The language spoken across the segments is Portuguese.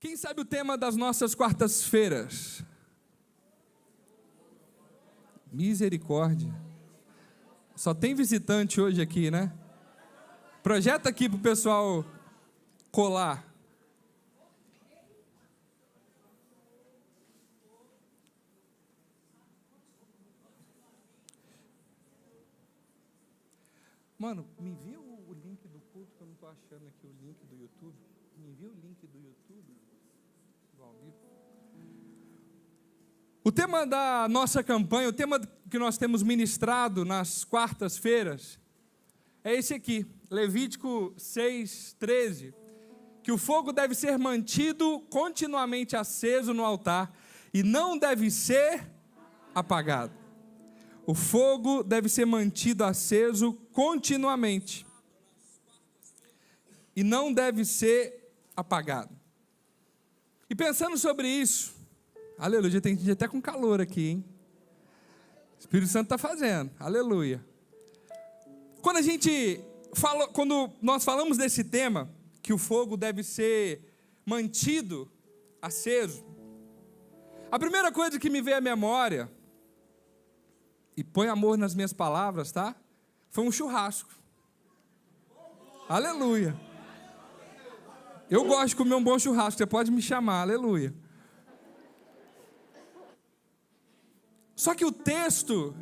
Quem sabe o tema das nossas quartas-feiras? Misericórdia. Só tem visitante hoje aqui, né? Projeta aqui para o pessoal colar. Mano, me envia o link do culto, que eu não estou achando aqui o link do YouTube. Me envia o link do YouTube, do ao vivo. O tema da nossa campanha, o tema que nós temos ministrado nas quartas-feiras, é esse aqui, Levítico 6:13, que o fogo deve ser mantido continuamente aceso no altar e não deve ser apagado. O fogo deve ser mantido aceso continuamente e não deve ser apagado. E pensando sobre isso, aleluia, tem gente até com calor aqui, hein? O Espírito Santo está fazendo, aleluia. Quando nós falamos desse tema, que o fogo deve ser mantido aceso, a primeira coisa que me veio à memória, e põe amor nas minhas palavras, tá? Foi um churrasco. Aleluia. Eu gosto de comer um bom churrasco, você pode me chamar, aleluia. Só que o texto,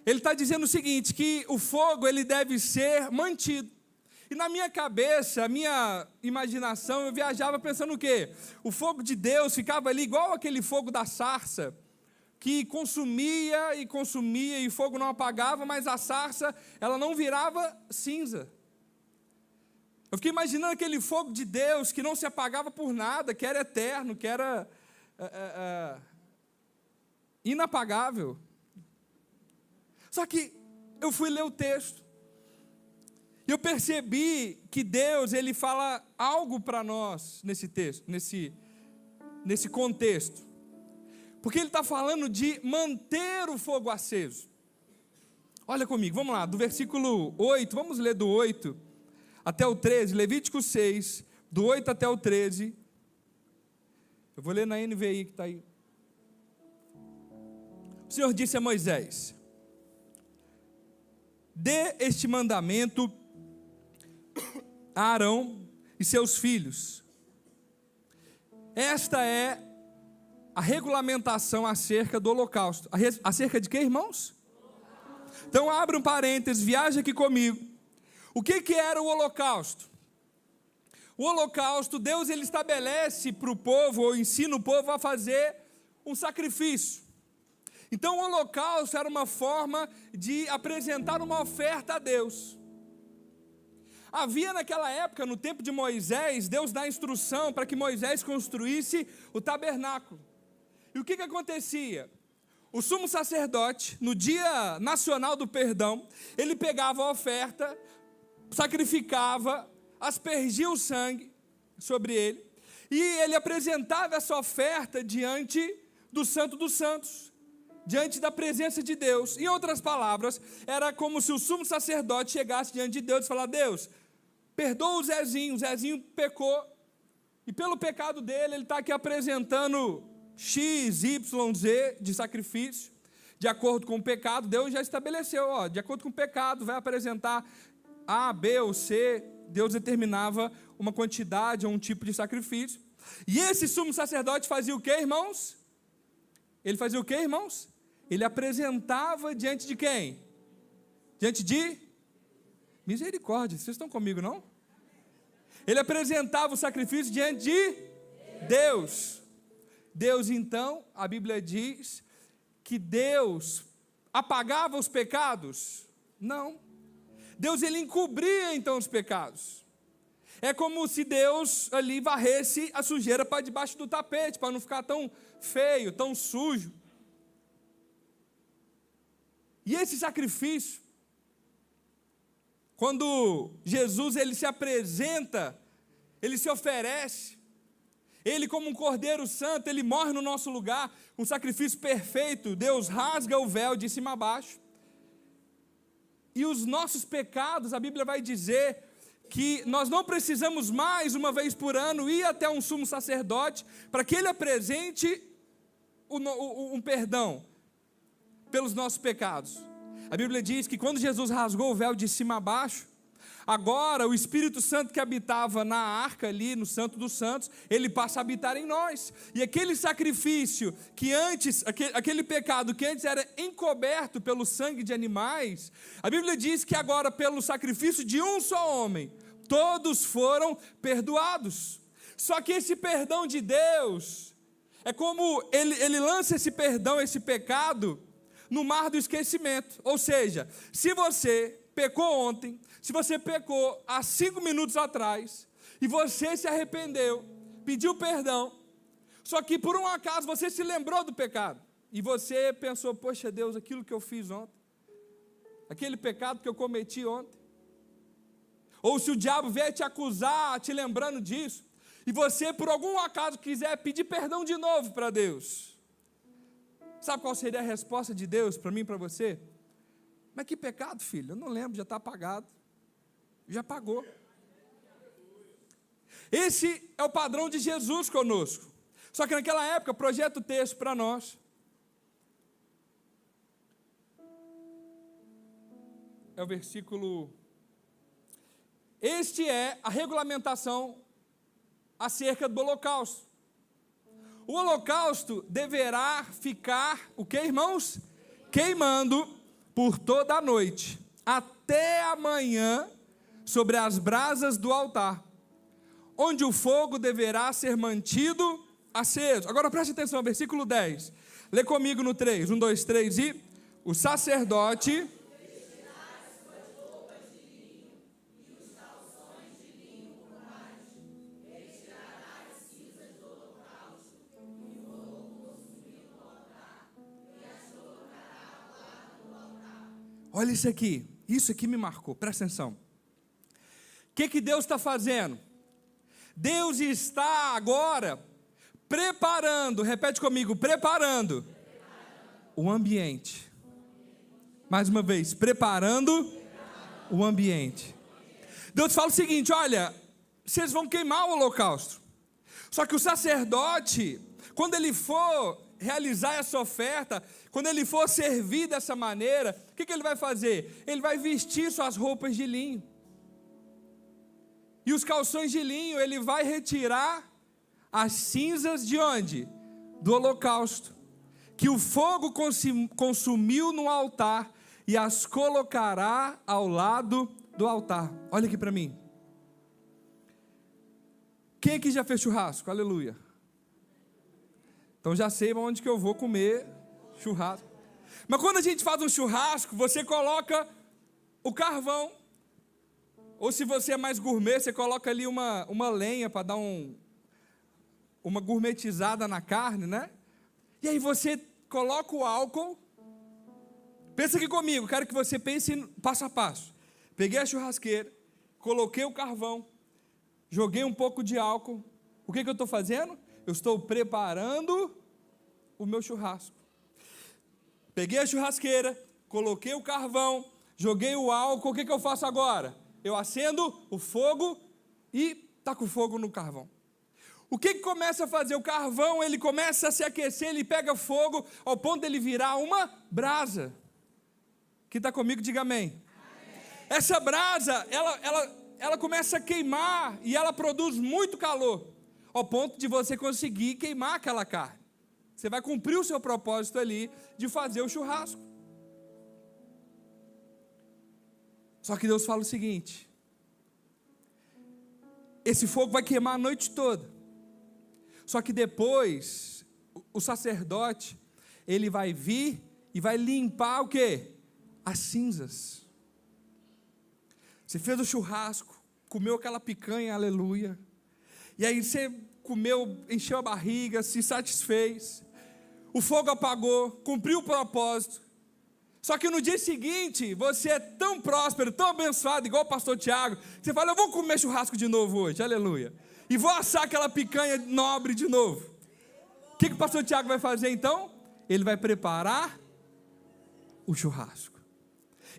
ele está dizendo o seguinte, que o fogo, ele deve ser mantido. E na minha cabeça, a minha imaginação, eu viajava pensando o quê? O fogo de Deus ficava ali igual aquele fogo da sarça, que consumia e fogo não apagava, mas a sarça, ela não virava cinza. Eu fiquei imaginando aquele fogo de Deus que não se apagava por nada, que era eterno, que era inapagável. Só que eu fui ler o texto, e eu percebi que Deus, ele fala algo para nós nesse texto, nesse contexto. Porque ele está falando de manter o fogo aceso. Olha comigo, vamos lá, do versículo 8, vamos ler do 8 até o 13, Levítico 6, do 8 até o 13. Eu vou ler na NVI que está aí. O Senhor disse a Moisés: dê este mandamento a Arão e seus filhos. Esta é a regulamentação acerca do holocausto. Acerca de quê, irmãos? Então abre um parênteses, viaja aqui comigo. O que era o holocausto? O holocausto, Deus ele estabelece para o povo, ou ensina o povo a fazer um sacrifício. Então o holocausto era uma forma de apresentar uma oferta a Deus. Havia naquela época, no tempo de Moisés, Deus dá instrução para que Moisés construísse o tabernáculo. E o que acontecia? O sumo sacerdote, no dia nacional do perdão, ele pegava a oferta, sacrificava, aspergia o sangue sobre ele, e ele apresentava essa oferta diante do Santo dos Santos, diante da presença de Deus. Em outras palavras, era como se o sumo sacerdote chegasse diante de Deus e falasse: Deus, perdoa o Zezinho pecou, e pelo pecado dele, ele está aqui apresentando X, Y, Z de sacrifício, de acordo com o pecado. Deus já estabeleceu, de acordo com o pecado, vai apresentar A, B ou C. Deus determinava uma quantidade ou um tipo de sacrifício. E esse sumo sacerdote fazia o quê, irmãos? Ele fazia o quê, irmãos? Ele apresentava diante de quem? Diante de misericórdia. Vocês estão comigo, não? Ele apresentava o sacrifício diante de Deus. Deus, então, a Bíblia diz que Deus apagava os pecados? Não. Deus, ele encobria, então, os pecados. É como se Deus ali varresse a sujeira para debaixo do tapete, para não ficar tão feio, tão sujo. E esse sacrifício, quando Jesus ele se apresenta, ele se oferece, ele como um cordeiro santo, ele morre no nosso lugar, um sacrifício perfeito. Deus rasga o véu de cima a baixo, e os nossos pecados, a Bíblia vai dizer que nós não precisamos mais, uma vez por ano, ir até um sumo sacerdote para que ele apresente um perdão pelos nossos pecados. A Bíblia diz que quando Jesus rasgou o véu de cima a baixo, agora o Espírito Santo que habitava na arca ali, no Santo dos Santos, ele passa a habitar em nós. E aquele sacrifício que antes, aquele pecado que antes era encoberto pelo sangue de animais, a Bíblia diz que agora pelo sacrifício de um só homem, todos foram perdoados. Só que esse perdão de Deus, é como ele lança esse perdão, esse pecado, no mar do esquecimento. Ou seja, se você pecou ontem, se você pecou há 5 minutos atrás, e você se arrependeu, pediu perdão, só que por um acaso você se lembrou do pecado, e você pensou, poxa Deus, aquilo que eu fiz ontem, aquele pecado que eu cometi ontem, ou se o diabo vier te acusar, te lembrando disso, e você por algum acaso quiser pedir perdão de novo para Deus, sabe qual seria a resposta de Deus para mim e para você? Mas que pecado, filho? Eu não lembro, já está apagado. Já pagou. Esse é o padrão de Jesus conosco. Só que naquela época, projeta o texto para nós. É o versículo. Este é a regulamentação acerca do holocausto. O holocausto deverá ficar, o que, irmãos? Queimando por toda a noite, até amanhã, sobre as brasas do altar, onde o fogo deverá ser mantido aceso. Agora preste atenção, versículo 10. Lê comigo no 3, 1, 2, 3, e o sacerdote... Olha isso aqui me marcou, presta atenção. O que Deus está fazendo? Deus está agora preparando, repete comigo, preparando o ambiente. Mais uma vez, preparando o ambiente. Deus fala o seguinte, olha, vocês vão queimar o holocausto. Só que o sacerdote, quando ele for realizar essa oferta, quando ele for servir dessa maneira, o que ele vai fazer? Ele vai vestir suas roupas de linho. E os calções de linho, ele vai retirar as cinzas de onde? Do holocausto, que o fogo consumiu no altar, e as colocará ao lado do altar. Olha aqui para mim. Quem aqui já fez churrasco? Aleluia. Então já sei onde que eu vou comer churrasco. Mas quando a gente faz um churrasco, você coloca o carvão. Ou se você é mais gourmet, você coloca ali uma lenha para dar uma gourmetizada na carne, né? E aí você coloca o álcool. Pensa aqui comigo, quero que você pense passo a passo. Peguei a churrasqueira, coloquei o carvão, joguei um pouco de álcool. O que eu estou fazendo? Eu estou preparando o meu churrasco. Peguei a churrasqueira, coloquei o carvão, joguei o álcool. O que eu faço agora? Eu acendo o fogo e taco fogo no carvão. O que começa a fazer? O carvão, ele começa a se aquecer, ele pega fogo ao ponto de ele virar uma brasa. Quem está comigo, diga amém. Essa brasa, ela começa a queimar e ela produz muito calor, ao ponto de você conseguir queimar aquela carne. Você vai cumprir o seu propósito ali de fazer o churrasco. Só que Deus fala o seguinte: esse fogo vai queimar a noite toda. Só que depois, o sacerdote, ele vai vir e vai limpar o quê? As cinzas. Você fez o churrasco, comeu aquela picanha, aleluia. E aí você comeu, encheu a barriga, se satisfez. O fogo apagou, cumpriu o propósito. Só que no dia seguinte, você é tão próspero, tão abençoado, igual o pastor Tiago, que você fala, eu vou comer churrasco de novo hoje, aleluia. E vou assar aquela picanha nobre de novo. O que o pastor Tiago vai fazer então? Ele vai preparar o churrasco.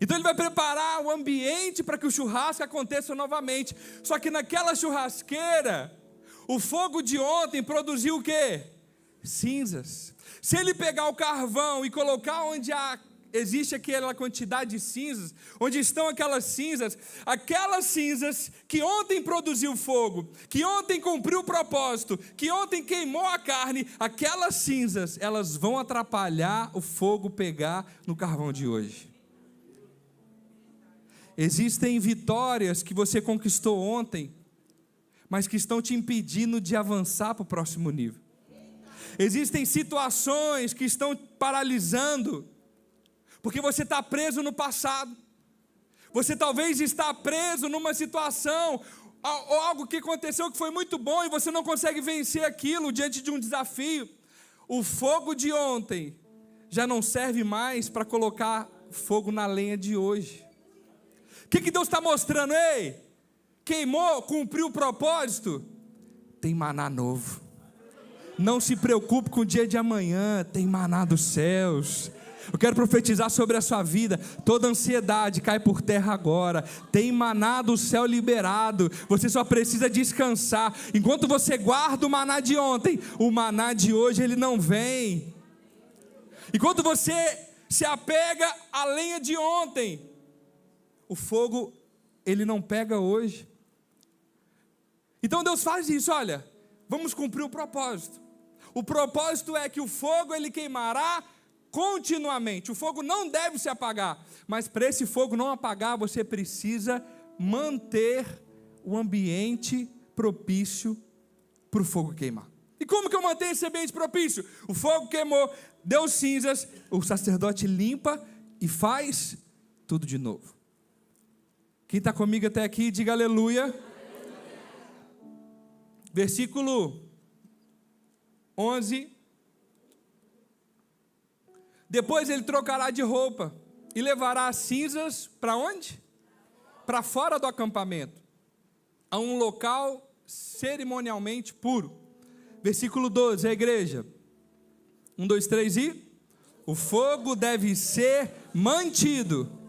Então ele vai preparar o ambiente para que o churrasco aconteça novamente. Só que naquela churrasqueira, o fogo de ontem produziu o quê? Cinzas. Se ele pegar o carvão e colocar onde existe aquela quantidade de cinzas, onde estão aquelas cinzas que ontem produziu fogo, que ontem cumpriu o propósito, que ontem queimou a carne, aquelas cinzas, elas vão atrapalhar o fogo pegar no carvão de hoje. Existem vitórias que você conquistou ontem, mas que estão te impedindo de avançar para o próximo nível. Existem situações que estão paralisando, porque você está preso no passado. Você talvez está preso numa situação, ou algo que aconteceu que foi muito bom, e você não consegue vencer aquilo diante de um desafio. O fogo de ontem já não serve mais para colocar fogo na lenha de hoje. O que Deus está mostrando? Ei, queimou, cumpriu o propósito, tem maná novo. Não se preocupe com o dia de amanhã, tem maná dos céus. Eu quero profetizar sobre a sua vida. Toda ansiedade cai por terra agora. Tem maná do céu liberado. Você só precisa descansar. Enquanto você guarda o maná de ontem, o maná de hoje ele não vem. Enquanto você se apega à lenha de ontem, o fogo ele não pega hoje. Então Deus faz isso, olha, vamos cumprir o propósito. O propósito é que o fogo ele queimará continuamente. O fogo não deve se apagar, mas para esse fogo não apagar, você precisa manter o ambiente propício para o fogo queimar. E como que eu mantenho esse ambiente propício? O fogo queimou, deu cinzas, o sacerdote limpa e faz tudo de novo. Quem está comigo até aqui, diga aleluia. Versículo 11. Depois ele trocará de roupa e levará as cinzas para onde? Para fora do acampamento, a um local cerimonialmente puro. Versículo 12, a igreja. 1, 2, 3 e... O fogo deve ser mantido.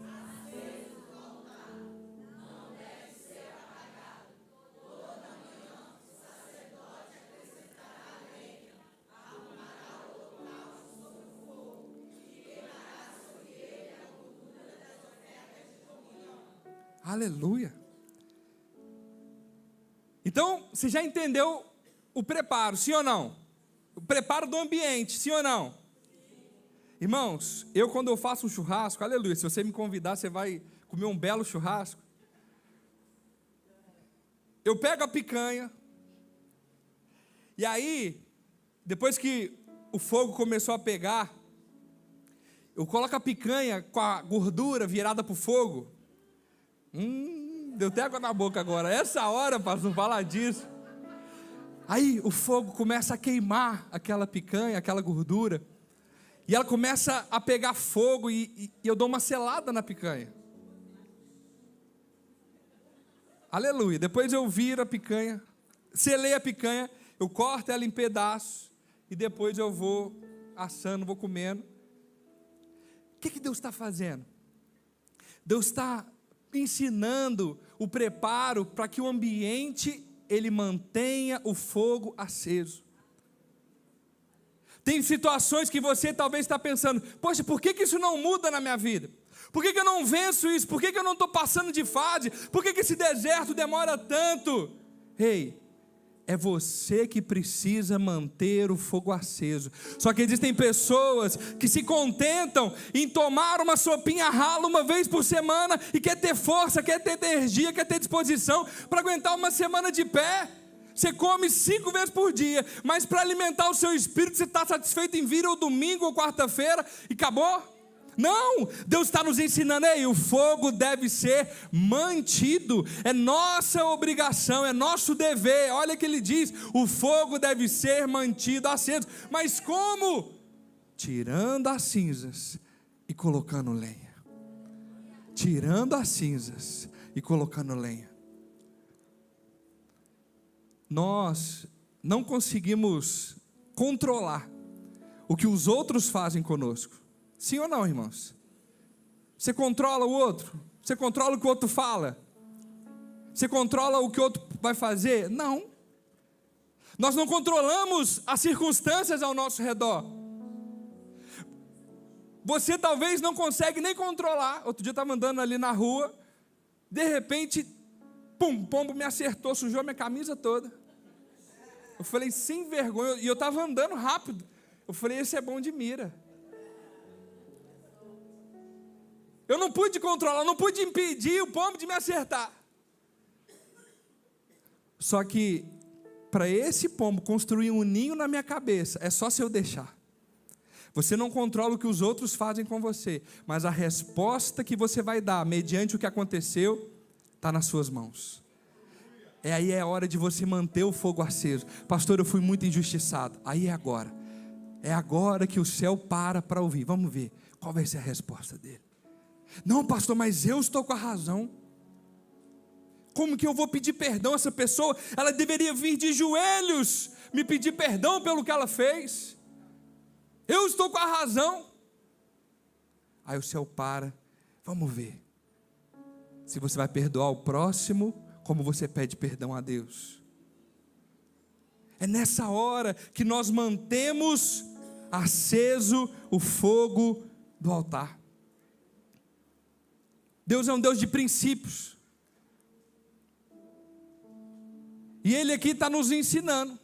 Aleluia. Então, você já entendeu o preparo, sim ou não? O preparo do ambiente, sim ou não? Irmãos, quando eu faço um churrasco, aleluia, se você me convidar, você vai comer um belo churrasco. Eu pego a picanha, e aí, depois que o fogo começou a pegar, eu coloco a picanha com a gordura virada para o fogo. Deu até água na boca agora. Essa hora, pastor, falar disso. Aí o fogo começa a queimar aquela picanha, aquela gordura. E ela começa a pegar fogo e eu dou uma selada na picanha. Aleluia. Depois eu viro a picanha, selei a picanha, eu corto ela em pedaços e depois eu vou assando, vou comendo. O que Deus está fazendo? Deus está ensinando o preparo para que o ambiente ele mantenha o fogo aceso. Tem situações que você talvez está pensando, poxa, por que isso não muda na minha vida? Por que eu não venço isso? Por que eu não estou passando de fase? Por que esse deserto demora tanto? Ei, é você que precisa manter o fogo aceso. Só que existem pessoas que se contentam em tomar uma sopinha rala uma vez por semana e quer ter força, quer ter energia, quer ter disposição para aguentar uma semana de pé. Você come 5 vezes por dia, mas para alimentar o seu espírito você está satisfeito em vir ou domingo ou quarta-feira e acabou? Não, Deus está nos ensinando, o fogo deve ser mantido, é nossa obrigação, é nosso dever. Olha que ele diz, o fogo deve ser mantido aceso, mas como? Tirando as cinzas e colocando lenha, tirando as cinzas e colocando lenha. Nós não conseguimos controlar o que os outros fazem conosco. Sim ou não, irmãos? Você controla o outro? Você controla o que o outro fala? Você controla o que o outro vai fazer? Não. Nós não controlamos as circunstâncias ao nosso redor. Você talvez não consegue nem controlar. Outro dia eu estava andando ali na rua, de repente, pum, o pombo me acertou, sujou minha camisa toda. Eu falei, sem vergonha, e eu estava andando rápido. Eu falei, esse é bom de mira. Eu não pude controlar, não pude impedir o pombo de me acertar. Só que, para esse pombo construir um ninho na minha cabeça, é só se eu deixar. Você não controla o que os outros fazem com você, mas a resposta que você vai dar, mediante o que aconteceu, está nas suas mãos. Aí é a hora de você manter o fogo aceso. Pastor, eu fui muito injustiçado. Aí é agora. É agora que o céu para ouvir. Vamos ver qual vai ser a resposta dele. Não, pastor, mas eu estou com a razão. Como que eu vou pedir perdão a essa pessoa? Ela deveria vir de joelhos me pedir perdão pelo que ela fez. Eu estou com a razão. Aí o céu para. Vamos ver se você vai perdoar o próximo como você pede perdão a Deus. É nessa hora que nós mantemos aceso o fogo do altar. Deus é um Deus de princípios. E Ele aqui está nos ensinando.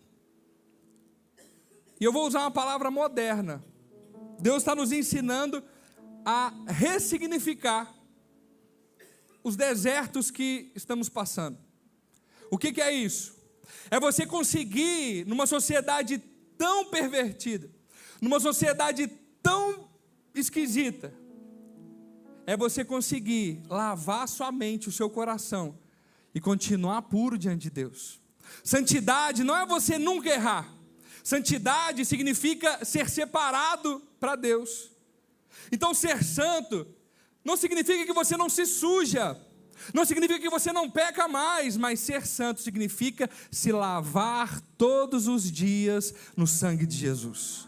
E eu vou usar uma palavra moderna. Deus está nos ensinando a ressignificar os desertos que estamos passando. O que é isso? É você conseguir, numa sociedade tão pervertida, numa sociedade tão esquisita, é você conseguir lavar sua mente, o seu coração, e continuar puro diante de Deus. Santidade não é você nunca errar. Santidade significa ser separado para Deus. Então ser santo não significa que você não se suja, não significa que você não peca mais, mas ser santo significa se lavar todos os dias no sangue de Jesus.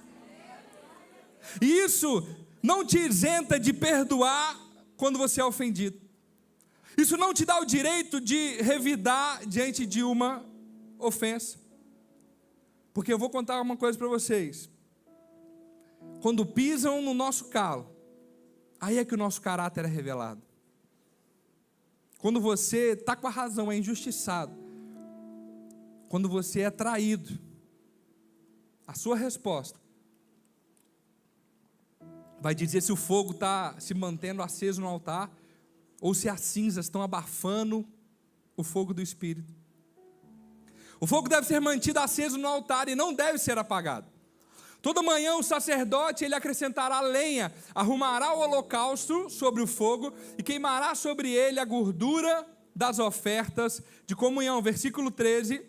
E isso não te isenta de perdoar quando você é ofendido. Isso não te dá o direito de revidar diante de uma ofensa. Porque eu vou contar uma coisa para vocês. Quando pisam no nosso calo, aí é que o nosso caráter é revelado. Quando você está com a razão, é injustiçado. Quando você é traído, a sua resposta vai dizer se o fogo está se mantendo aceso no altar, ou se as cinzas estão abafando o fogo do Espírito. O fogo deve ser mantido aceso no altar e não deve ser apagado. Toda manhã o sacerdote, ele acrescentará lenha, arrumará o holocausto sobre o fogo e queimará sobre ele a gordura das ofertas de comunhão. Versículo 13.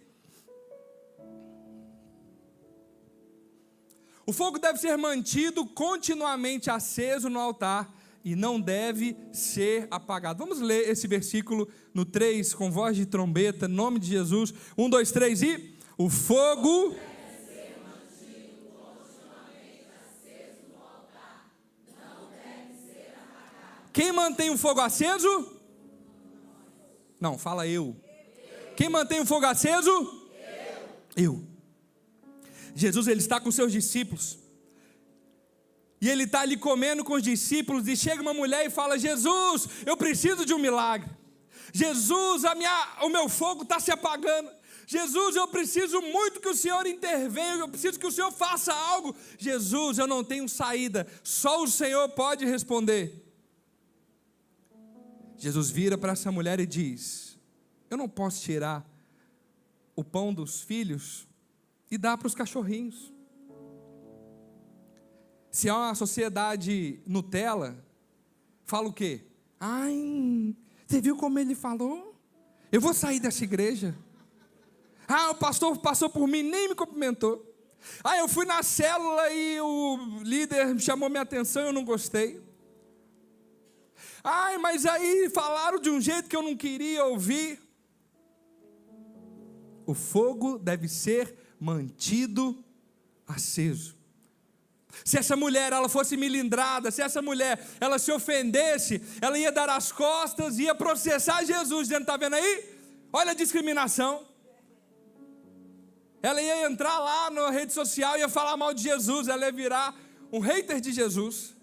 O fogo deve ser mantido continuamente aceso no altar e não deve ser apagado. Vamos ler esse versículo no 3, com voz de trombeta, em nome de Jesus. 1, 2, 3 e... O fogo deve ser mantido continuamente aceso no altar, não deve ser apagado. Quem mantém o fogo aceso? Não, fala eu. Quem mantém o fogo aceso? Eu. Jesus, ele está com seus discípulos. E ele está ali comendo com os discípulos, e chega uma mulher e fala: Jesus, eu preciso de um milagre. Jesus, o meu fogo está se apagando. Jesus, eu preciso muito que o Senhor intervenha, eu preciso que o Senhor faça algo. Jesus, eu não tenho saída, só o Senhor pode responder. Jesus vira para essa mulher e diz: eu não posso tirar o pão dos filhos e dar para os cachorrinhos. Se é uma sociedade Nutella, fala o quê? Ai, você viu como ele falou? Eu vou sair dessa igreja. Ah, o pastor passou por mim, nem me cumprimentou. Ah, eu fui na célula e o líder chamou minha atenção e eu não gostei. Ai, mas aí falaram de um jeito que eu não queria ouvir. O fogo deve ser mantido aceso. Se essa mulher ela fosse melindrada, se essa mulher ela se ofendesse, ela ia dar as costas, ia processar Jesus, dizendo: está vendo aí? Olha a discriminação. Ela ia entrar lá na rede social, ia falar mal de Jesus, ela ia virar um hater de Jesus,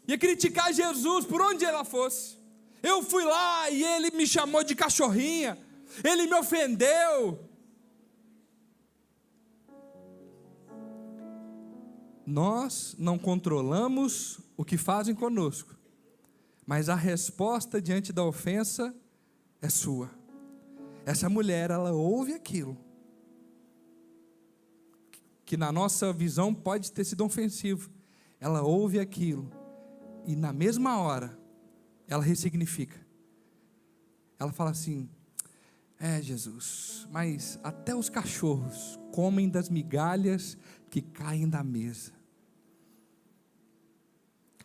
ia criticar Jesus por onde ela fosse. Eu fui lá e ele me chamou de cachorrinha, ele me ofendeu. Nós não controlamos o que fazem conosco, mas a resposta diante da ofensa é sua. Essa mulher, ela ouve aquilo, que na nossa visão pode ter sido ofensivo. Ela ouve aquilo, e na mesma hora, ela ressignifica. Ela fala assim: Jesus, mas até os cachorros comem das migalhas que caem da mesa.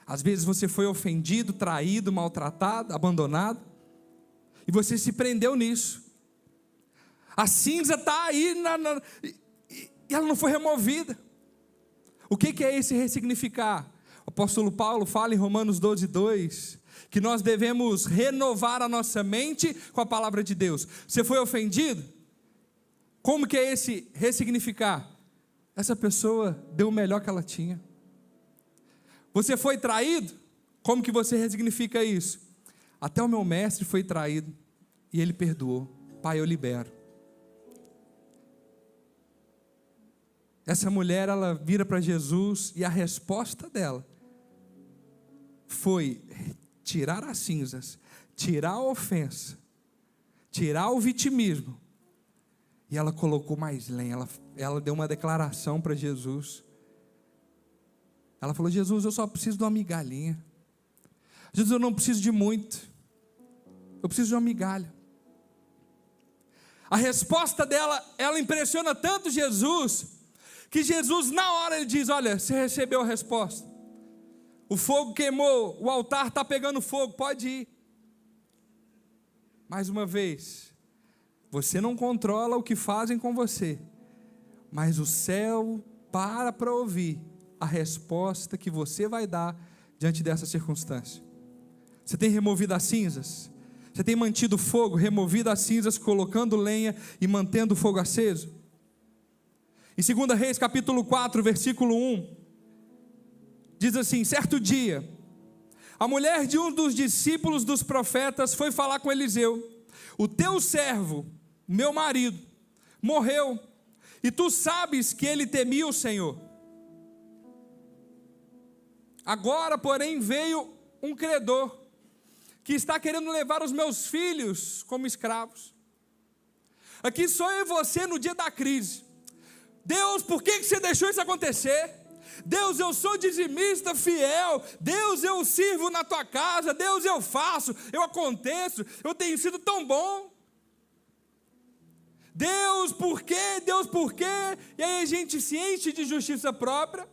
Às vezes você foi ofendido, traído, maltratado, abandonado, e você se prendeu nisso. A cinza está aí, e ela não foi removida. O que é esse ressignificar? O apóstolo Paulo fala em Romanos 12:2, que nós devemos renovar a nossa mente com a palavra de Deus. Você foi ofendido? Como que é esse ressignificar? Essa pessoa deu o melhor que ela tinha. Você foi traído? Como que você ressignifica isso? Até o meu mestre foi traído e ele perdoou. Pai, eu libero. Essa mulher, ela vira para Jesus e a resposta dela foi tirar as cinzas, tirar a ofensa, tirar o vitimismo. E ela colocou mais lenha, ela deu uma declaração para Jesus. Ela falou: Jesus, eu só preciso de uma migalhinha. Jesus, eu não preciso de muito, eu preciso de uma migalha. A resposta dela, ela impressiona tanto Jesus, que Jesus na hora ele diz: olha, você recebeu a resposta. O fogo queimou, o altar está pegando fogo, pode ir. Mais uma vez, você não controla o que fazem com você, mas o céu para ouvir a resposta que você vai dar diante dessa circunstância. Você tem removido as cinzas? Você tem mantido o fogo, removido as cinzas, colocando lenha e mantendo o fogo aceso? Em 2 Reis capítulo 4, versículo 1, diz assim: certo dia, a mulher de um dos discípulos dos profetas foi falar com Eliseu: o teu servo, meu marido, morreu, e tu sabes que ele temia o Senhor. Agora, porém, veio um credor, que está querendo levar os meus filhos como escravos. Aqui sou eu e você no dia da crise. Deus, por que você deixou isso acontecer? Deus, eu sou dizimista fiel. Deus, eu sirvo na tua casa. Deus, eu faço, eu aconteço, eu tenho sido tão bom. Deus, por quê? Deus, por quê? E aí a gente se enche de justiça própria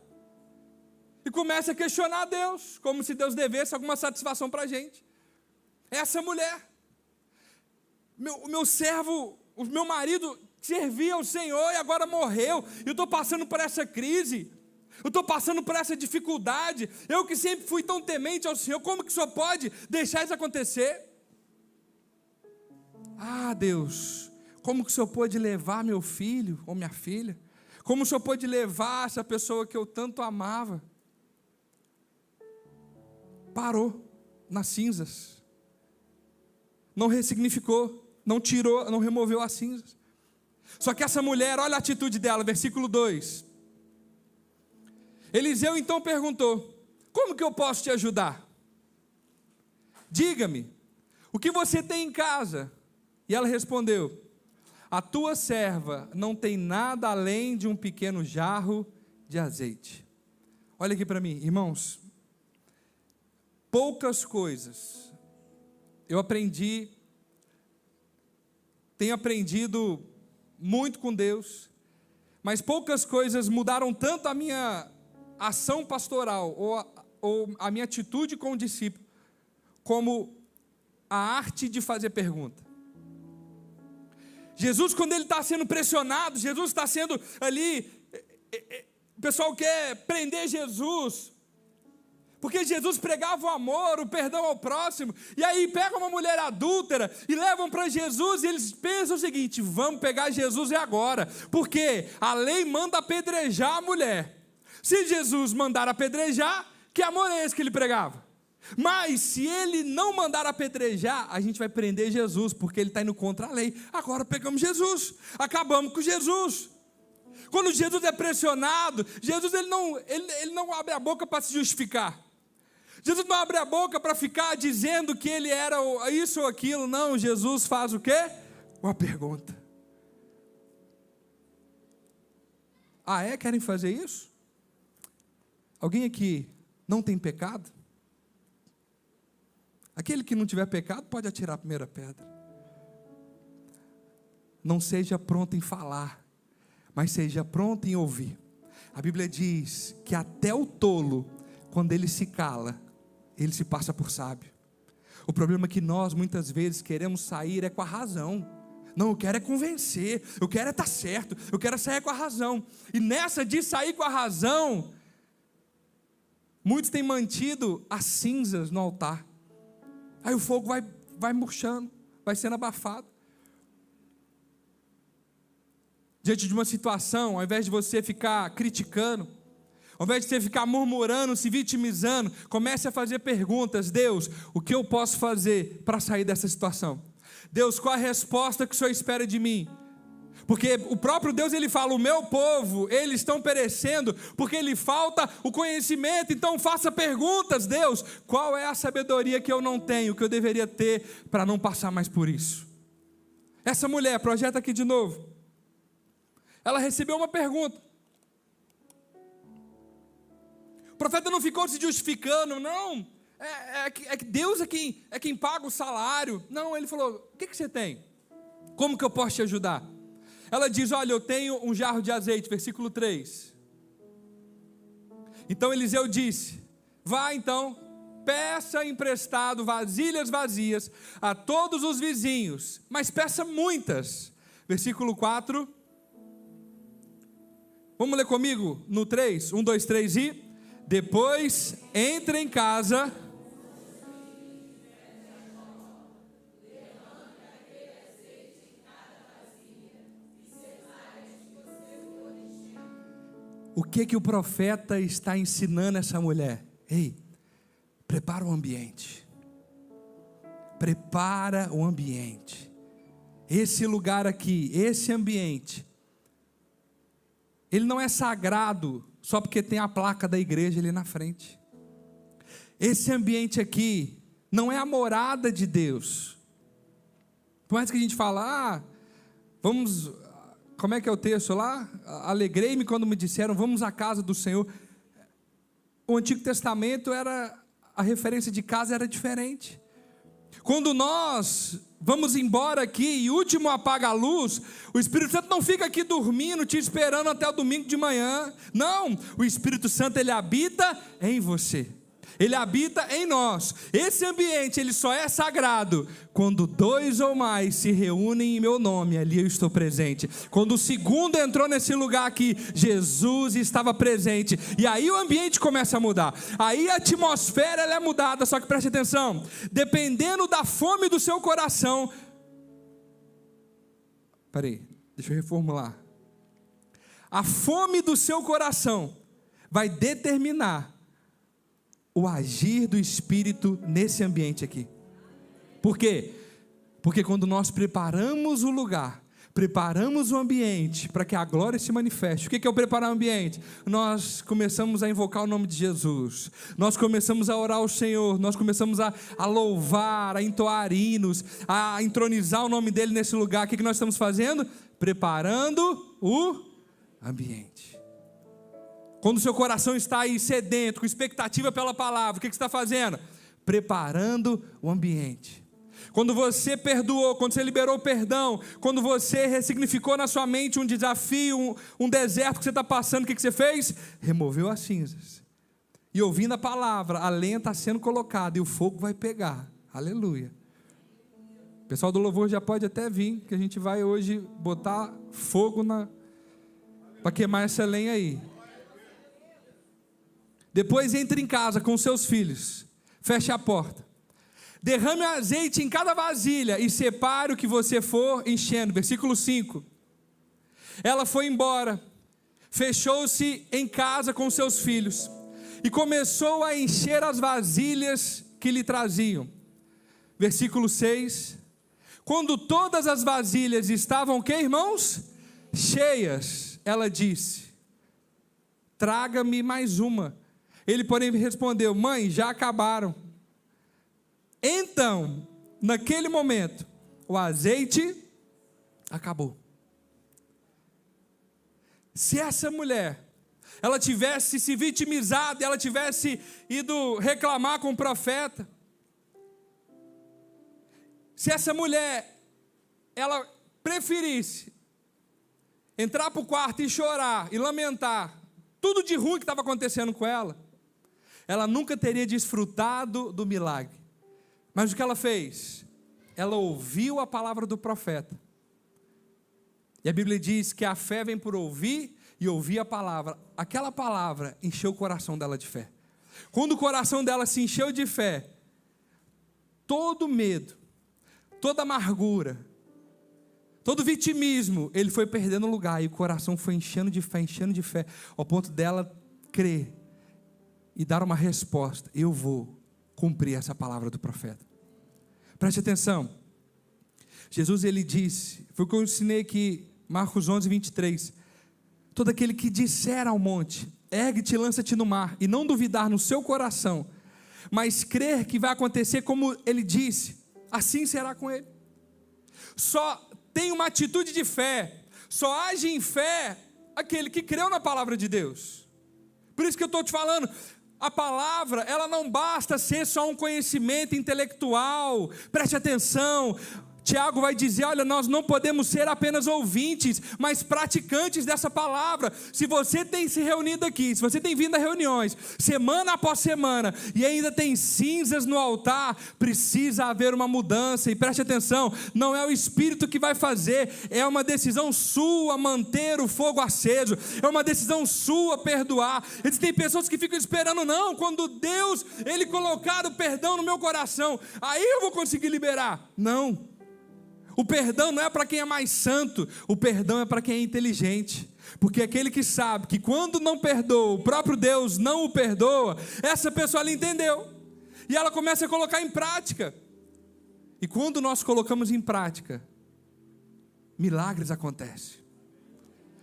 e começa a questionar Deus, como se Deus devesse alguma satisfação para a gente. Essa mulher, o meu servo, o meu marido servia ao Senhor e agora morreu, e eu estou passando por essa crise, eu estou passando por essa dificuldade, eu que sempre fui tão temente ao Senhor, como que o Senhor pode deixar isso acontecer? Ah, Deus, como que o Senhor pode levar meu filho ou minha filha? Como o Senhor pode levar essa pessoa que eu tanto amava? Parou nas cinzas, não ressignificou, não tirou, não removeu as cinzas. Só que essa mulher, olha a atitude dela, versículo 2. Eliseu então perguntou: como que eu posso te ajudar? Diga-me, o que você tem em casa? E ela respondeu: a tua serva não tem nada além de um pequeno jarro de azeite. Olha aqui para mim, irmãos. Poucas coisas eu tenho aprendido muito com Deus, mas poucas coisas mudaram tanto a minha ação pastoral ou a minha atitude com o discípulo, como a arte de fazer pergunta. Jesus, quando ele está sendo pressionado, Jesus está sendo ali O pessoal quer prender Jesus, porque Jesus pregava o amor, o perdão ao próximo, e aí pegam uma mulher adúltera e levam para Jesus, e eles pensam o seguinte: vamos pegar Jesus agora, porque a lei manda apedrejar a mulher. Se Jesus mandar apedrejar, que amor é esse que ele pregava? Mas se ele não mandar apedrejar, a gente vai prender Jesus, porque ele está indo contra a lei. Agora pegamos Jesus, acabamos com Jesus. Quando Jesus é pressionado, Jesus ele não abre a boca para se justificar. Jesus não abre a boca para ficar dizendo que ele era isso ou aquilo. Não, Jesus faz o quê? Uma pergunta. Ah, é? Querem fazer isso? Alguém aqui não tem pecado? Aquele que não tiver pecado pode atirar a primeira pedra. Não seja pronto em falar, mas seja pronto em ouvir. A Bíblia diz que até o tolo, quando ele se cala, ele se passa por sábio. O problema é que nós muitas vezes queremos sair com a razão. Não, eu quero é convencer, eu quero é estar certo, eu quero sair com a razão. E nessa de sair com a razão, muitos têm mantido as cinzas no altar. Aí o fogo vai murchando, vai sendo abafado. Diante de uma situação, ao invés de você ficar criticando, ao invés de você ficar murmurando, se vitimizando, comece a fazer perguntas. Deus, o que eu posso fazer para sair dessa situação? Deus, qual a resposta que o Senhor espera de mim? Porque o próprio Deus, ele fala: o meu povo, eles estão perecendo, porque lhe falta o conhecimento. Então faça perguntas. Deus, qual é a sabedoria que eu não tenho, que eu deveria ter, para não passar mais por isso? Essa mulher, projeta aqui de novo, ela recebeu uma pergunta. O profeta não ficou se justificando, não, é que Deus é quem paga o salário. Não, ele falou: o que você tem? Como que eu posso te ajudar? Ela diz: olha, eu tenho um jarro de azeite, versículo 3. Então Eliseu disse: vá então, peça emprestado vasilhas vazias a todos os vizinhos, mas peça muitas. Versículo 4. Vamos ler comigo no 3, 1, 2, 3 e... depois entra em casa... O que o profeta está ensinando essa mulher? Ei, prepara o ambiente. Prepara o ambiente. Esse lugar aqui, esse ambiente, ele não é sagrado só porque tem a placa da igreja ali na frente. Esse ambiente aqui não é a morada de Deus. Por mais que a gente fala, vamos... Como é que é o texto lá? Alegrei-me quando me disseram: vamos à casa do Senhor. O Antigo Testamento a referência de casa era diferente. Quando nós vamos embora aqui e o último apaga a luz, o Espírito Santo não fica aqui dormindo, te esperando até o domingo de manhã. Não, o Espírito Santo, ele habita em você. Ele habita em nós. Esse ambiente, ele só é sagrado quando 2 ou mais se reúnem em meu nome, ali eu estou presente. Quando o segundo entrou nesse lugar aqui, Jesus estava presente. E aí o ambiente começa a mudar. Aí a atmosfera ela é mudada. Só que preste atenção, dependendo da fome do seu coração... Peraí, deixa eu reformular. A fome do seu coração vai determinar o agir do Espírito nesse ambiente aqui. Por quê? Porque quando nós preparamos o lugar, preparamos o ambiente para que a glória se manifeste. O que é o preparar o ambiente? Nós começamos a invocar o nome de Jesus, nós começamos a orar ao Senhor, nós começamos a louvar, a entoar hinos, a entronizar o nome dele nesse lugar. O que nós estamos fazendo? Preparando o ambiente. Quando o seu coração está aí sedento, com expectativa pela palavra, o que você está fazendo? Preparando o ambiente. Quando você perdoou, quando você liberou o perdão, quando você ressignificou na sua mente um desafio, um deserto que você está passando, o que você fez? Removeu as cinzas. E ouvindo a palavra, a lenha está sendo colocada e o fogo vai pegar. Aleluia. O pessoal do louvor já pode até vir, que a gente vai hoje botar fogo para queimar essa lenha aí. Depois entre em casa com seus filhos, feche a porta, derrame azeite em cada vasilha e separe o que você for enchendo. Versículo 5. Ela foi embora, fechou-se em casa com seus filhos e começou a encher as vasilhas que lhe traziam. Versículo 6. Quando todas as vasilhas estavam o quê, irmãos? Cheias, ela disse: traga-me mais uma. Ele, porém, respondeu: mãe, já acabaram. Então, naquele momento, o azeite acabou. Se essa mulher, ela tivesse se vitimizado, ela tivesse ido reclamar com o profeta, se essa mulher, ela preferisse entrar para o quarto e chorar, e lamentar tudo de ruim que estava acontecendo com ela, ela nunca teria desfrutado do milagre. Mas o que ela fez? Ela ouviu a palavra do profeta. E a Bíblia diz que a fé vem por ouvir e ouvir a palavra. Aquela palavra encheu o coração dela de fé. Quando o coração dela se encheu de fé, todo medo, toda amargura, todo vitimismo, ele foi perdendo lugar, e o coração foi enchendo de fé, ao ponto dela crer e dar uma resposta: eu vou cumprir essa palavra do profeta. Preste atenção. Jesus, ele disse, foi o que eu ensinei aqui, Marcos 11, 23. Todo aquele que disser ao monte: ergue-te e lança-te no mar, e não duvidar no seu coração, mas crer que vai acontecer como ele disse, assim será com ele. Só tem uma atitude de fé, só age em fé aquele que creu na palavra de Deus. Por isso que eu estou te falando, a palavra, ela não basta ser só um conhecimento intelectual. Preste atenção, Tiago vai dizer: olha, nós não podemos ser apenas ouvintes, mas praticantes dessa palavra. Se você tem se reunido aqui, se você tem vindo a reuniões, semana após semana, e ainda tem cinzas no altar, precisa haver uma mudança. E preste atenção, não é o Espírito que vai fazer, é uma decisão sua manter o fogo aceso, é uma decisão sua perdoar. Existem pessoas que ficam esperando: não, quando Deus, ele colocar o perdão no meu coração, aí eu vou conseguir liberar. Não. O perdão não é para quem é mais santo, o perdão é para quem é inteligente. Porque aquele que sabe que quando não perdoa, o próprio Deus não o perdoa, essa pessoa ela entendeu, e ela começa a colocar em prática. E quando nós colocamos em prática, milagres acontecem.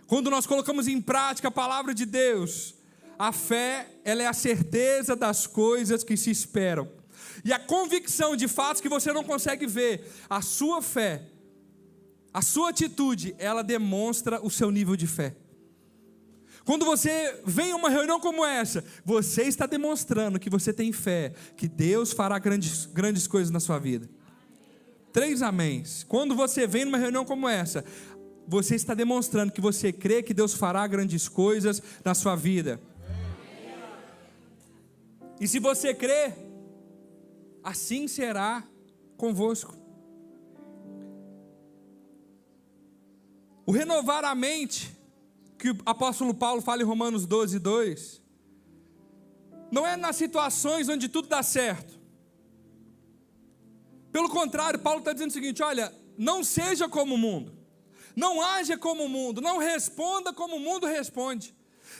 Quando nós colocamos em prática a palavra de Deus, a fé, ela é a certeza das coisas que se esperam, e a convicção de fatos que você não consegue ver. A sua fé, a sua atitude, ela demonstra o seu nível de fé. Quando você vem a uma reunião como essa, você está demonstrando que você tem fé, que Deus fará grandes coisas na sua vida. 3 améns. Quando você vem numa reunião como essa, você está demonstrando que você crê que Deus fará grandes coisas na sua vida. E se você crê, assim será convosco. O renovar a mente, que o apóstolo Paulo fala em Romanos 12, 2, não é nas situações onde tudo dá certo. Pelo contrário, Paulo está dizendo o seguinte: olha, não seja como o mundo, não haja como o mundo, não responda como o mundo responde,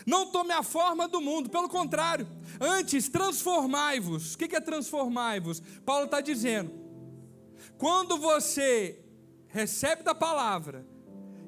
não tome a forma do mundo. Pelo contrário, antes transformai-vos. O que é transformai-vos? Paulo está dizendo, quando você recebe da palavra,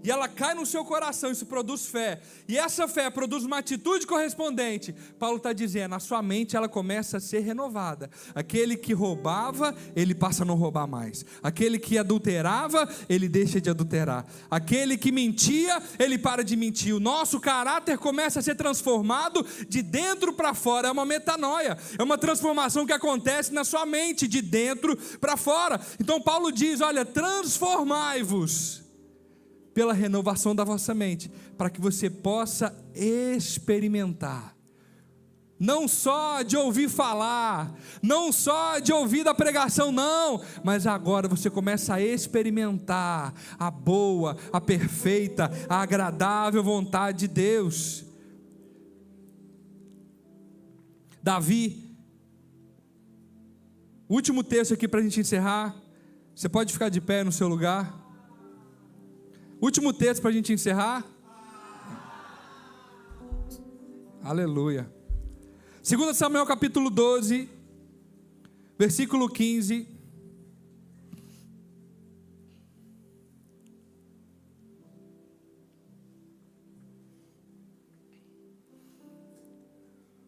e ela cai no seu coração, isso produz fé, e essa fé produz uma atitude correspondente. Paulo está dizendo, a sua mente ela começa a ser renovada. Aquele que roubava, ele passa a não roubar mais. Aquele que adulterava, ele deixa de adulterar. Aquele que mentia, ele para de mentir. O nosso caráter começa a ser transformado de dentro para fora. É uma metanoia, é uma transformação que acontece na sua mente, de dentro para fora. Então Paulo diz, olha, transformai-vos pela renovação da vossa mente, para que você possa experimentar, não só de ouvir falar, não só de ouvir da pregação, não, mas agora você começa a experimentar a boa, a perfeita, a agradável vontade de Deus. Davi, último texto aqui para a gente encerrar. Você pode ficar de pé no seu lugar. Último texto para a gente encerrar. Aleluia. 2 Samuel capítulo 12, versículo 15.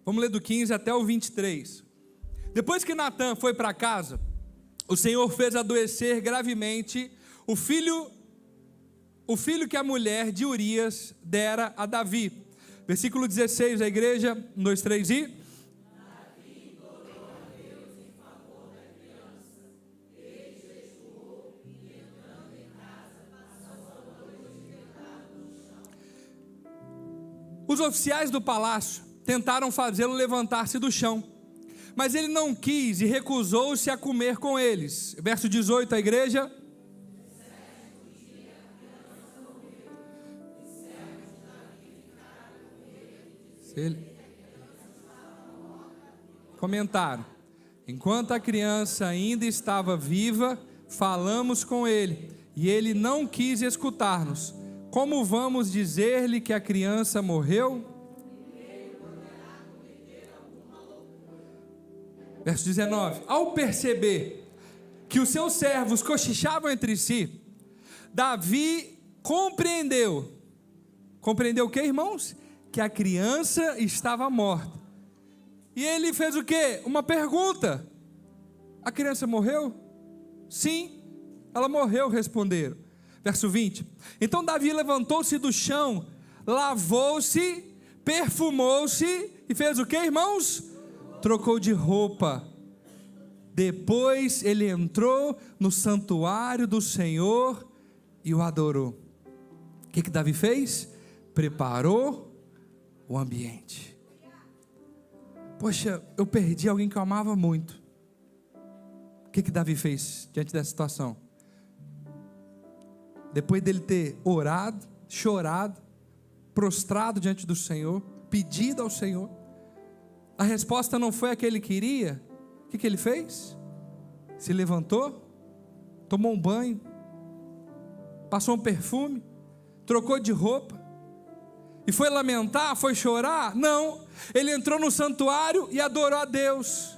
Vamos ler do 15 até o 23. Depois que Natã foi para casa, o Senhor fez adoecer gravemente o filho que a mulher de Urias dera a Davi. Versículo 16 da igreja, 1, 2, 3 e... Davi orou a Deus em favor da criança. Ele jejuou e entrando em casa, passou a noite deitado no chão. Os oficiais do palácio tentaram fazê-lo levantar-se do chão, mas ele não quis e recusou-se a comer com eles. Verso 18, a igreja. Comentaram: enquanto a criança ainda estava viva, falamos com ele, e ele não quis escutar-nos. Como vamos dizer-lhe que a criança morreu? Verso 19: ao perceber que os seus servos cochichavam entre si, Davi compreendeu o que, irmãos? Que a criança estava morta. E ele fez o quê? Uma pergunta: a criança morreu? Sim, ela morreu, responderam. Verso 20: então Davi levantou-se do chão, lavou-se, perfumou-se e fez o quê, irmãos? Trocou de roupa. Depois ele entrou no santuário do Senhor e o adorou. O que Davi fez? Preparou o ambiente. Poxa, eu perdi alguém que eu amava muito. O que Davi fez diante dessa situação? Depois dele ter orado, chorado, prostrado diante do Senhor, pedido ao Senhor, a resposta não foi a que ele queria. O que ele fez? Se levantou, tomou um banho, passou um perfume, trocou de roupa, e foi lamentar, foi chorar? Não, ele entrou no santuário e adorou a Deus.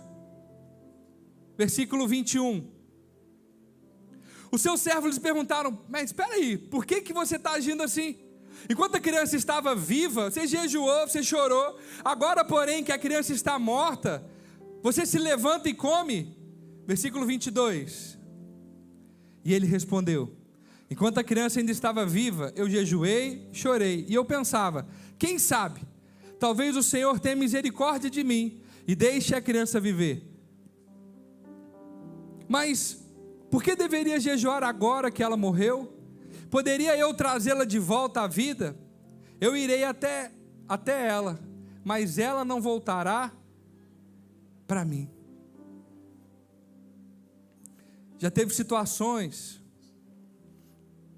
Versículo 21. Os seus servos lhes perguntaram: mas espera aí, por que você está agindo assim? Enquanto a criança estava viva, você jejuou, você chorou. Agora, porém, que a criança está morta, você se levanta e come. Versículo 22. E ele respondeu: enquanto a criança ainda estava viva, eu jejuei, chorei. E eu pensava: quem sabe, talvez o Senhor tenha misericórdia de mim e deixe a criança viver. Mas por que deveria jejuar agora que ela morreu? Poderia eu trazê-la de volta à vida? Eu irei até ela, mas ela não voltará para mim. Já teve situações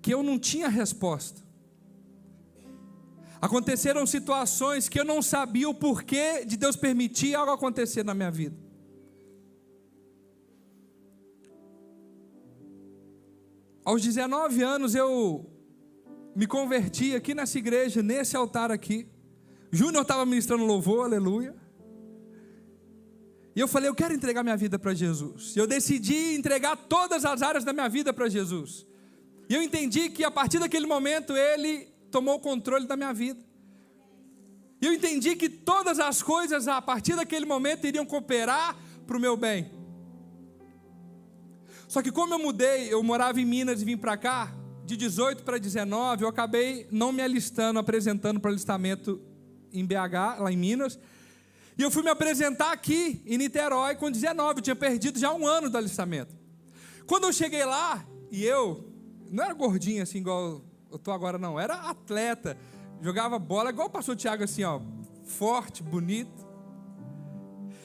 que eu não tinha resposta. Aconteceram situações que eu não sabia o porquê de Deus permitir algo acontecer na minha vida. Aos 19 anos eu me converti aqui nessa igreja, nesse altar aqui. Júnior estava ministrando louvor, aleluia. E eu falei: eu quero entregar minha vida para Jesus. E eu decidi entregar todas as áreas da minha vida para Jesus. E eu entendi que a partir daquele momento Ele tomou o controle da minha vida. E eu entendi que todas as coisas a partir daquele momento iriam cooperar para o meu bem. Só que como eu mudei, eu morava em Minas e vim para cá, de 18 para 19, eu acabei não me alistando, apresentando para alistamento em BH, lá em Minas. E eu fui me apresentar aqui em Niterói com 19, eu tinha perdido já um ano do alistamento. Quando eu cheguei lá, e eu não era gordinho assim igual eu estou agora não, era atleta, jogava bola igual o pastor Tiago assim, ó, forte, bonito.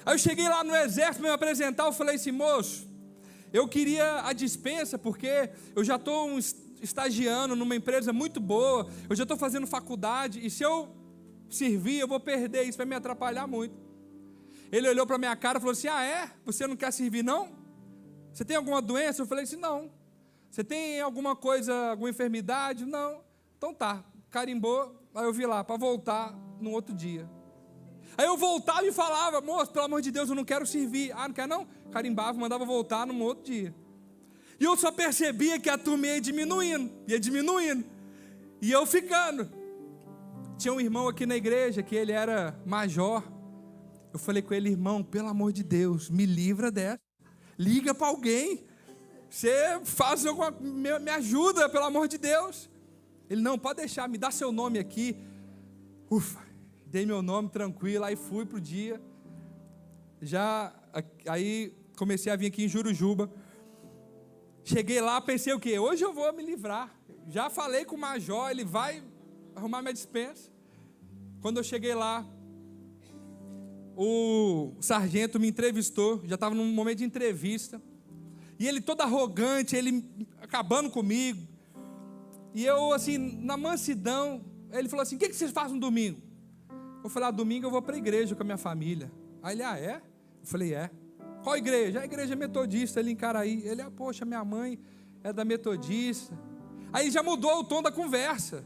Aí eu cheguei lá no exército para me apresentar, eu falei assim: moço, eu queria a dispensa porque eu já estou estagiando numa empresa muito boa, eu já estou fazendo faculdade, e se eu servir, eu vou perder, isso vai me atrapalhar muito. Ele olhou para minha cara e falou assim: ah, é? Você não quer servir, não? Você tem alguma doença? Eu falei assim: não. Você tem alguma coisa, alguma enfermidade? Não. Então tá. Carimbou, aí eu vi lá, para voltar no outro dia. Aí eu voltava e falava: moço, pelo amor de Deus, eu não quero servir. Ah, não quer não? Carimbava, mandava voltar no outro dia. E eu só percebia que a turma ia diminuindo. E eu ficando. Tinha um irmão aqui na igreja, que ele era major. Eu falei com ele: irmão, pelo amor de Deus, me livra dessa. Liga para alguém. Você faz alguma... me ajuda, pelo amor de Deus. Ele: não, pode deixar, me dá seu nome aqui. Ufa, dei meu nome tranquilo, aí fui pro dia. Aí comecei a vir aqui em Jurujuba. Cheguei lá, pensei o quê? Hoje eu vou me livrar. Já falei com o major, ele vai arrumar minha dispensa. Quando eu cheguei lá, o sargento me entrevistou, já estava num momento de entrevista. E ele todo arrogante, ele acabando comigo. E eu, assim, na mansidão, ele falou assim: o que vocês fazem no domingo? Eu falei: domingo eu vou para a igreja com a minha família. Aí ele: é? Eu falei: é. Qual igreja? A igreja metodista ali em Caraí. Ele: poxa, minha mãe é da metodista. Aí já mudou o tom da conversa.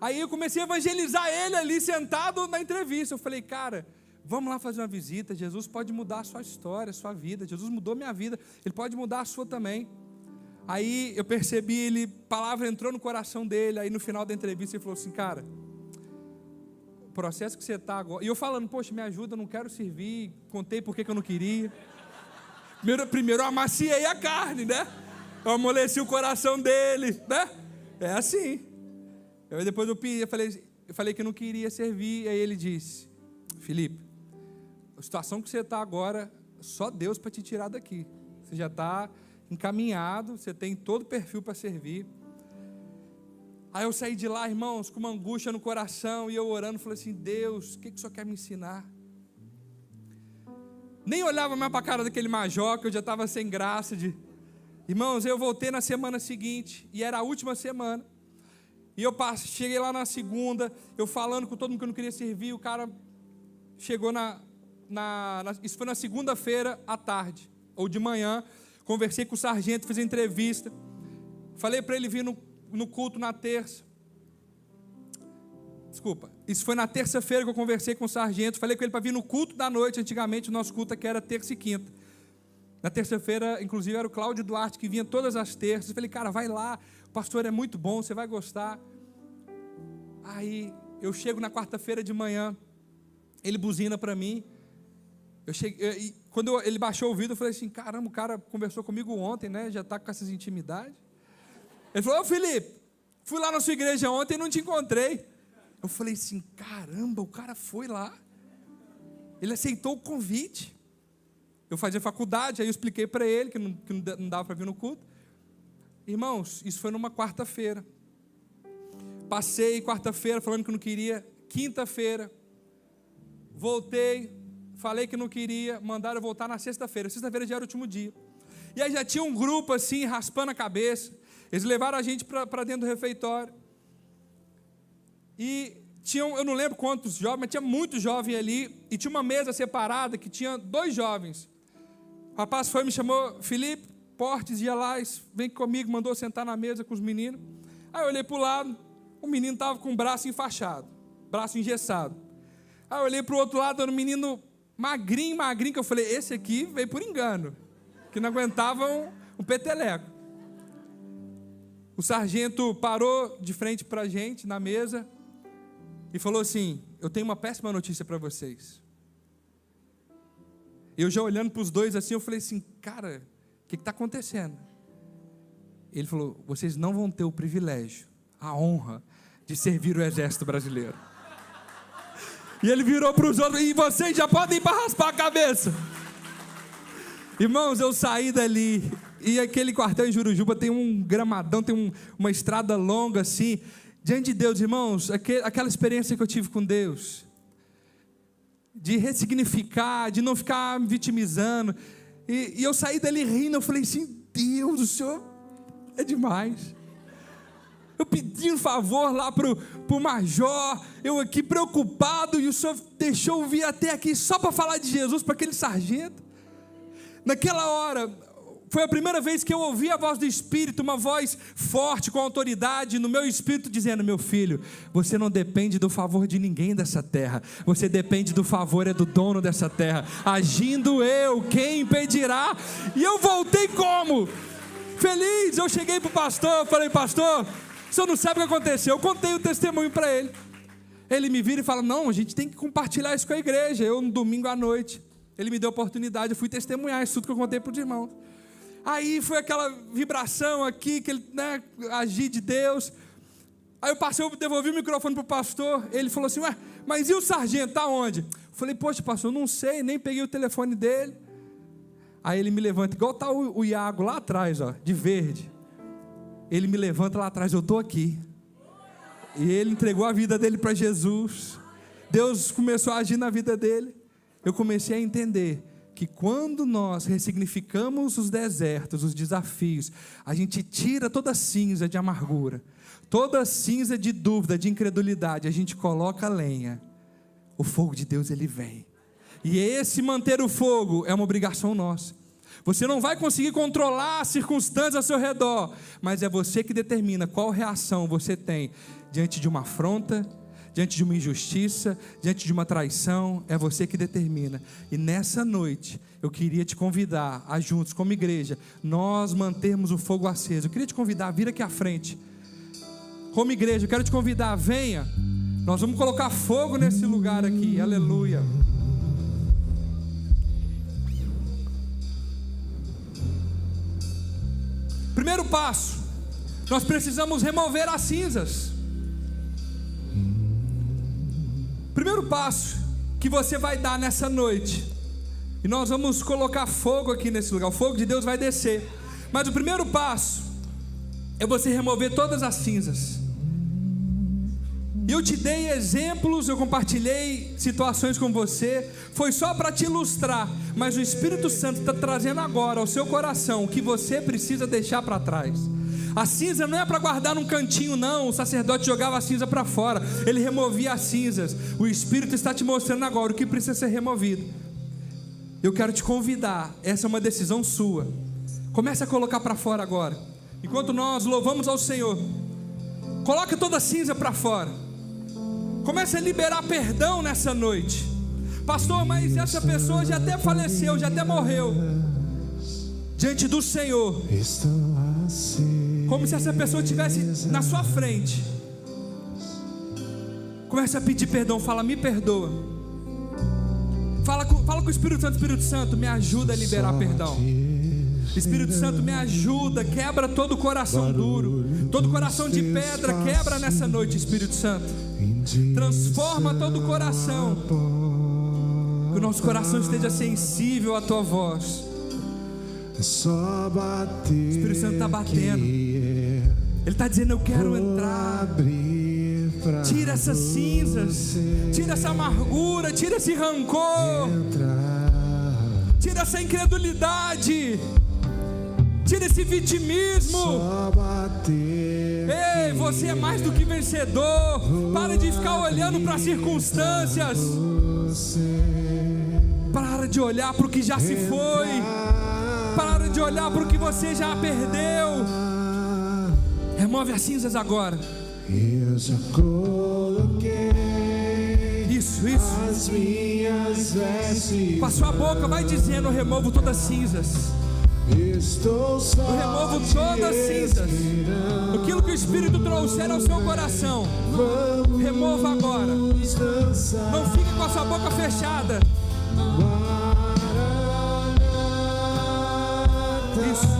Aí eu comecei a evangelizar ele ali sentado na entrevista. Eu falei: cara, vamos lá fazer uma visita. Jesus pode mudar a sua história, a sua vida. Jesus mudou minha vida, Ele pode mudar a sua também. Aí eu percebi, a palavra entrou no coração dele. Aí no final da entrevista ele falou assim: cara, o processo que você está agora... E eu falando: poxa, me ajuda, eu não quero servir. Contei por que eu não queria. Primeiro eu amaciei a carne, né? Eu amoleci o coração dele, né? É assim. Depois eu falei que eu não queria servir. Aí ele disse: Felipe, a situação que você está agora, só Deus para te tirar daqui. Você já está encaminhado, você tem todo o perfil para servir. Aí eu saí de lá, irmãos, com uma angústia no coração, e eu orando, falei assim: Deus, o que o Senhor quer me ensinar? Nem olhava mais para a cara daquele major, que eu já estava sem graça de... Irmãos, eu voltei na semana seguinte, e era a última semana, e eu cheguei lá na segunda, eu falando com todo mundo que eu não queria servir. O cara chegou isso foi na segunda-feira à tarde, ou de manhã. Conversei com o sargento, fiz a entrevista, falei para ele vir no culto na terça. Desculpa, isso foi na terça-feira que eu conversei com o sargento. Falei com ele para vir no culto da noite. Antigamente o nosso culto aqui era terça e quinta. Na terça-feira, inclusive, era o Cláudio Duarte, que vinha todas as terças. Eu falei: cara, vai lá, o pastor é muito bom, você vai gostar. Aí eu chego na quarta-feira de manhã, ele buzina para mim. Quando ele baixou o vidro, eu falei assim: caramba, o cara conversou comigo ontem, né? Já está com essas intimidades. Ele falou: ô Felipe, fui lá na sua igreja ontem e não te encontrei. Eu falei assim: caramba, o cara foi lá. Ele aceitou o convite. Eu fazia faculdade, aí eu expliquei para ele que não dava para vir no culto. Irmãos, isso foi numa quarta-feira. Passei quarta-feira falando que não queria. Quinta-feira, voltei, falei que não queria, mandaram eu voltar na sexta-feira. Sexta-feira já era o último dia. E aí já tinha um grupo assim, raspando a cabeça. Eles levaram a gente para dentro do refeitório. E eu não lembro quantos jovens, mas tinha muito jovem ali. E tinha uma mesa separada que tinha 2 jovens. O rapaz foi, me chamou: Felipe Portes de Alais, vem comigo, mandou sentar na mesa com os meninos. Aí eu olhei para o lado, o menino estava com o braço enfaixado, braço engessado. Aí eu olhei para o outro lado, era um menino magrinho, que eu falei: esse aqui veio por engano, que não aguentava um peteleco. O sargento parou de frente para a gente, na mesa, e falou assim: eu tenho uma péssima notícia para vocês. Eu já olhando para os 2 assim, eu falei assim: cara, o que está acontecendo? Ele falou: vocês não vão ter o privilégio, a honra de servir o exército brasileiro. E ele virou para os outros: e vocês já podem ir para raspar a cabeça. Irmãos, eu saí dali, e aquele quartel em Jurujuba tem um gramadão, tem uma estrada longa assim. Diante de Deus, irmãos, aquela experiência que eu tive com Deus, de ressignificar, de não ficar me vitimizando, e eu saí dali rindo. Eu falei assim: Deus, o Senhor é demais. Eu pedi um favor lá pro major, eu aqui preocupado, e o senhor deixou eu vir até aqui só para falar de Jesus para aquele sargento. Naquela hora, foi a primeira vez que eu ouvi a voz do Espírito, uma voz forte, com autoridade, no meu espírito, dizendo: meu filho, você não depende do favor de ninguém dessa terra, você depende do favor do dono dessa terra. Agindo eu, quem impedirá? E eu voltei como? Feliz. Eu cheguei para o pastor, falei: pastor, o senhor não sabe o que aconteceu. Eu contei o testemunho para ele. Ele me vira e fala: não, a gente tem que compartilhar isso com a igreja. Eu, no domingo à noite, ele me deu a oportunidade, eu fui testemunhar isso tudo que eu contei para os irmãos. Aí foi aquela vibração aqui, que ele, agir de Deus. Aí eu devolvi o microfone para o pastor. Ele falou assim: ué, mas e o sargento, está onde? Eu falei: poxa, pastor, eu não sei, nem peguei o telefone dele. Aí ele me levanta, igual está o Iago lá atrás, ó, de verde. Ele me levanta lá atrás: eu estou aqui. E ele entregou a vida dele para Jesus. Deus começou a agir na vida dele. Eu comecei a entender que quando nós ressignificamos os desertos, os desafios, a gente tira toda cinza de amargura, toda cinza de dúvida, de incredulidade, a gente coloca a lenha, o fogo de Deus ele vem. E esse manter o fogo é uma obrigação nossa. Você não vai conseguir controlar as circunstâncias ao seu redor, mas é você que determina qual reação você tem diante de uma afronta, diante de uma injustiça, diante de uma traição. É você que determina. E nessa noite eu queria te convidar a juntos como igreja nós mantermos o fogo aceso. Eu queria te convidar a vir aqui à frente como igreja. Eu quero te convidar, venha. Nós vamos colocar fogo nesse lugar aqui. Aleluia. Primeiro passo, nós precisamos remover as cinzas. Primeiro passo que você vai dar nessa noite, e nós vamos colocar fogo aqui nesse lugar, o fogo de Deus vai descer, mas o primeiro passo é você remover todas as cinzas. E eu te dei exemplos, eu compartilhei situações com você, foi só para te ilustrar, mas o Espírito Santo está trazendo agora ao seu coração o que você precisa deixar para trás. A cinza não é para guardar num cantinho, não. O sacerdote jogava a cinza para fora, ele removia as cinzas. O Espírito está te mostrando agora o que precisa ser removido. Eu quero te convidar, essa é uma decisão sua. Comece a colocar para fora agora. Enquanto nós louvamos ao Senhor, coloca toda a cinza para fora. Comece a liberar perdão nessa noite. Pastor, mas essa pessoa já até faleceu, já até morreu. Diante do Senhor, como se essa pessoa estivesse na sua frente, comece a pedir perdão. Fala: me perdoa. Fala com o Espírito Santo: Espírito Santo, me ajuda a liberar perdão. Espírito Santo, me ajuda, quebra todo o coração duro, todo coração de pedra, quebra nessa noite. Espírito Santo, transforma todo o coração, que o nosso coração esteja sensível à tua voz. O Espírito Santo está batendo, ele está dizendo: eu quero entrar. Tira essas cinzas, tira essa amargura, tira esse rancor, tira essa incredulidade, tira esse vitimismo. Ei, você é mais do que vencedor. Para de ficar olhando para as circunstâncias, para de olhar para o que já se foi, para de olhar para o que você já perdeu. Remove as cinzas agora. Eu já coloquei isso. as minhas vestes. Com a sua boca vai dizendo: eu removo todas as cinzas. Estou só Eu removo todas as cinzas. Aquilo que o Espírito trouxer ao seu coração, remova agora. Não fique com a sua boca fechada. Isso.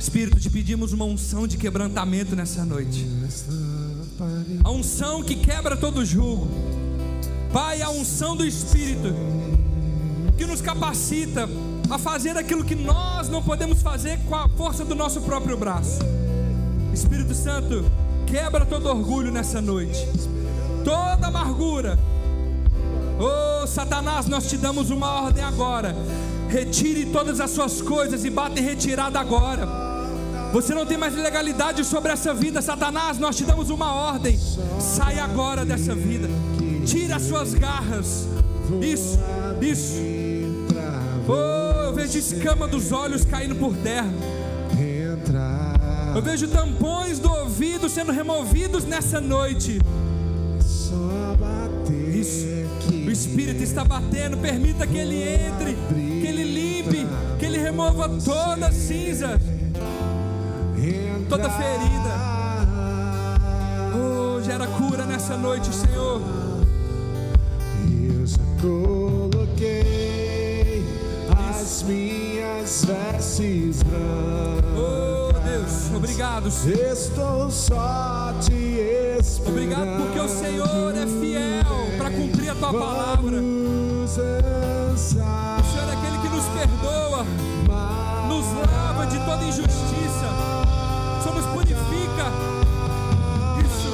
Espírito, te pedimos uma unção de quebrantamento nessa noite. A unção que quebra todo jugo. Pai, a unção do Espírito que nos capacita a fazer aquilo que nós não podemos fazer com a força do nosso próprio braço. Espírito Santo, quebra todo orgulho nessa noite, toda amargura, Oh, Satanás, nós te damos uma ordem agora. Retire todas as suas coisas e bata em retirada agora. Você não tem mais legalidade sobre essa vida. Satanás, nós te damos uma ordem. Sai agora dessa vida. Tira as suas garras. Isso. Oh, eu vejo escama dos olhos caindo por terra. Eu vejo tampões do ouvido sendo removidos nessa noite. Isso. O Espírito está batendo. Permita que Ele entre, que Ele limpe, que Ele remova toda cinza, toda ferida. Oh, gera cura nessa noite, Senhor. Eu já coloquei as minhas vestes brancas. Oh, Deus, obrigado, Senhor. Estou só te esperando. Obrigado porque o Senhor é fiel para cumprir a Tua palavra. O Senhor é aquele que nos perdoa, nos lava de toda injustiça, só nos purifica. Isso.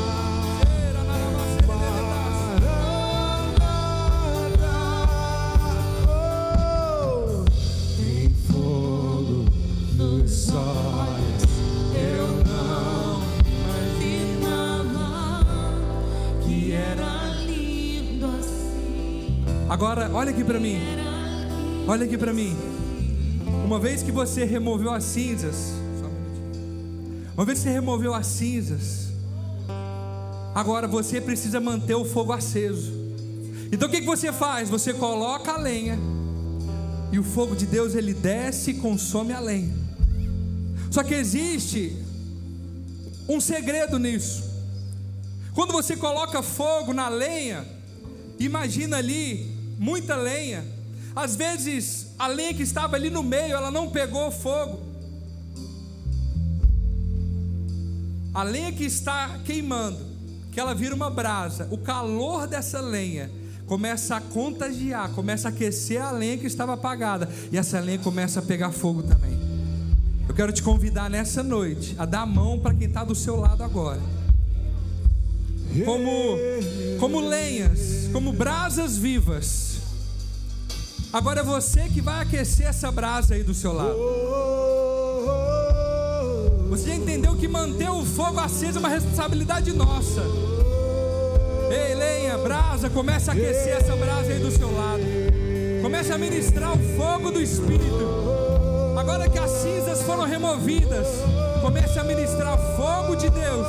Tem fogo nos olhos. Eu não imaginava que era lindo assim. Agora, olha aqui para mim. Olha aqui para mim. Uma vez que você removeu as cinzas, agora você precisa manter o fogo aceso. Então o que você faz? Você coloca a lenha e o fogo de Deus, ele desce e consome a lenha. Só que existe um segredo nisso. Quando você coloca fogo na lenha, imagina ali muita lenha. Às vezes a lenha que estava ali no meio, ela não pegou fogo. A lenha que está queimando, que ela vira uma brasa, o calor dessa lenha começa a contagiar, começa a aquecer a lenha que estava apagada, e essa lenha começa a pegar fogo também. Eu quero te convidar nessa noite a dar a mão para quem está do seu lado agora, como lenhas, como brasas vivas. Agora é você que vai aquecer essa brasa aí do seu lado. Você já entendeu que manter o fogo aceso é uma responsabilidade nossa. Ei, lenha, brasa, comece a aquecer essa brasa aí do seu lado. Comece a ministrar o fogo do Espírito. Agora que as cinzas foram removidas, comece a ministrar o fogo de Deus.